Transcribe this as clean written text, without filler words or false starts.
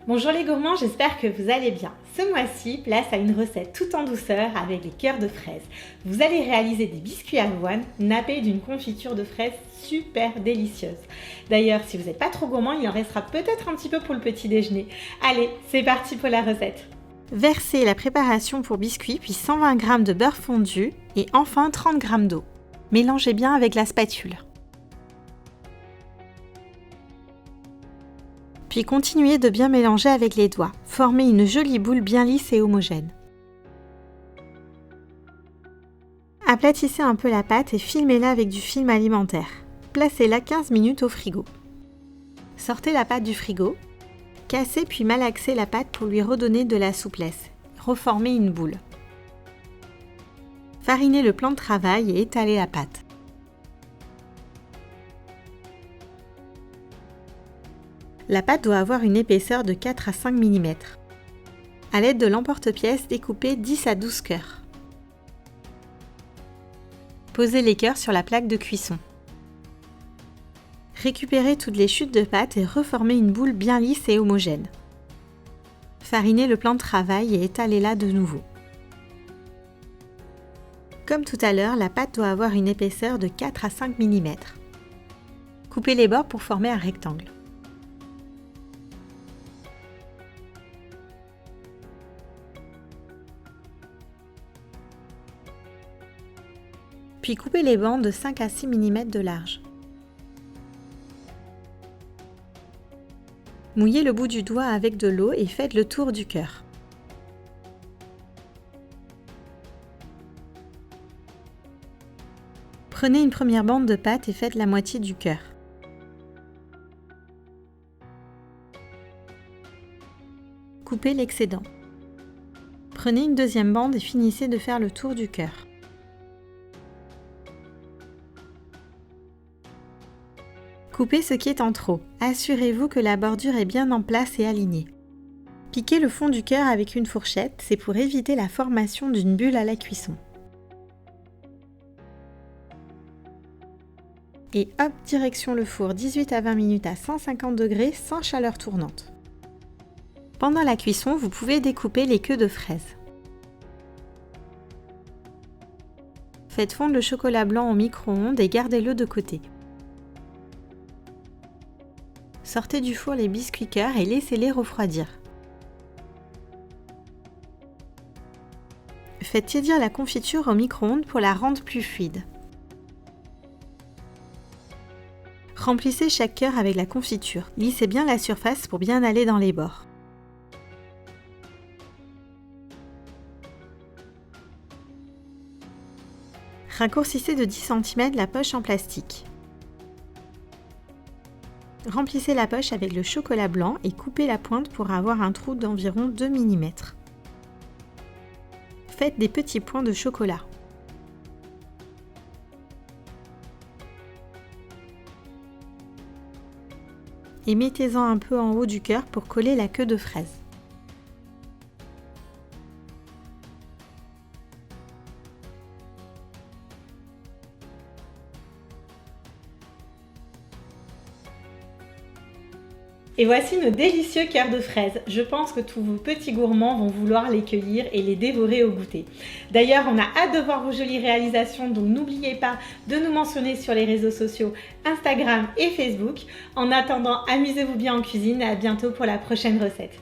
Bonjour les gourmands, j'espère que vous allez bien. Ce mois-ci, place à une recette tout en douceur avec les cœurs de fraises. Vous allez réaliser des biscuits avoine nappés d'une confiture de fraises super délicieuse. D'ailleurs, si vous n'êtes pas trop gourmand, il en restera peut-être un petit peu pour le petit déjeuner. Allez, c'est parti pour la recette. Versez la préparation pour biscuits, puis 120 g de beurre fondu et enfin 30 g d'eau. Mélangez bien avec la spatule. Puis continuez de bien mélanger avec les doigts. Formez une jolie boule bien lisse et homogène. Aplatissez un peu la pâte et filmez-la avec du film alimentaire. Placez-la 15 minutes au frigo. Sortez la pâte du frigo. Cassez puis malaxez la pâte pour lui redonner de la souplesse. Reformez une boule. Farinez le plan de travail et étalez la pâte. La pâte doit avoir une épaisseur de 4 à 5 mm. À l'aide de l'emporte-pièce, découpez 10 à 12 cœurs. Posez les cœurs sur la plaque de cuisson. Récupérez toutes les chutes de pâte et reformez une boule bien lisse et homogène. Farinez le plan de travail et étalez-la de nouveau. Comme tout à l'heure, la pâte doit avoir une épaisseur de 4 à 5 mm. Coupez les bords pour former un rectangle. Puis coupez les bandes de 5 à 6 mm de large. Mouillez le bout du doigt avec de l'eau et faites le tour du cœur. Prenez une première bande de pâte et faites la moitié du cœur. Coupez l'excédent. Prenez une deuxième bande et finissez de faire le tour du cœur. Coupez ce qui est en trop. Assurez-vous que la bordure est bien en place et alignée. Piquez le fond du cœur avec une fourchette, c'est pour éviter la formation d'une bulle à la cuisson. Et hop, direction le four 18 à 20 minutes à 150 degrés sans chaleur tournante. Pendant la cuisson, vous pouvez découper les queues de fraises. Faites fondre le chocolat blanc au micro-ondes et gardez-le de côté. Sortez du four les biscuits cœurs et laissez-les refroidir. Faites tiédir la confiture au micro-ondes pour la rendre plus fluide. Remplissez chaque cœur avec la confiture. Lissez bien la surface pour bien aller dans les bords. Raccourcissez de 10 cm la poche en plastique. Remplissez la poche avec le chocolat blanc et coupez la pointe pour avoir un trou d'environ 2 mm. Faites des petits points de chocolat. Et mettez-en un peu en haut du cœur pour coller la queue de fraise. Et voici nos délicieux cœurs de fraises. Je pense que tous vos petits gourmands vont vouloir les cueillir et les dévorer au goûter. D'ailleurs, on a hâte de voir vos jolies réalisations, donc n'oubliez pas de nous mentionner sur les réseaux sociaux Instagram et Facebook. En attendant, amusez-vous bien en cuisine et à bientôt pour la prochaine recette.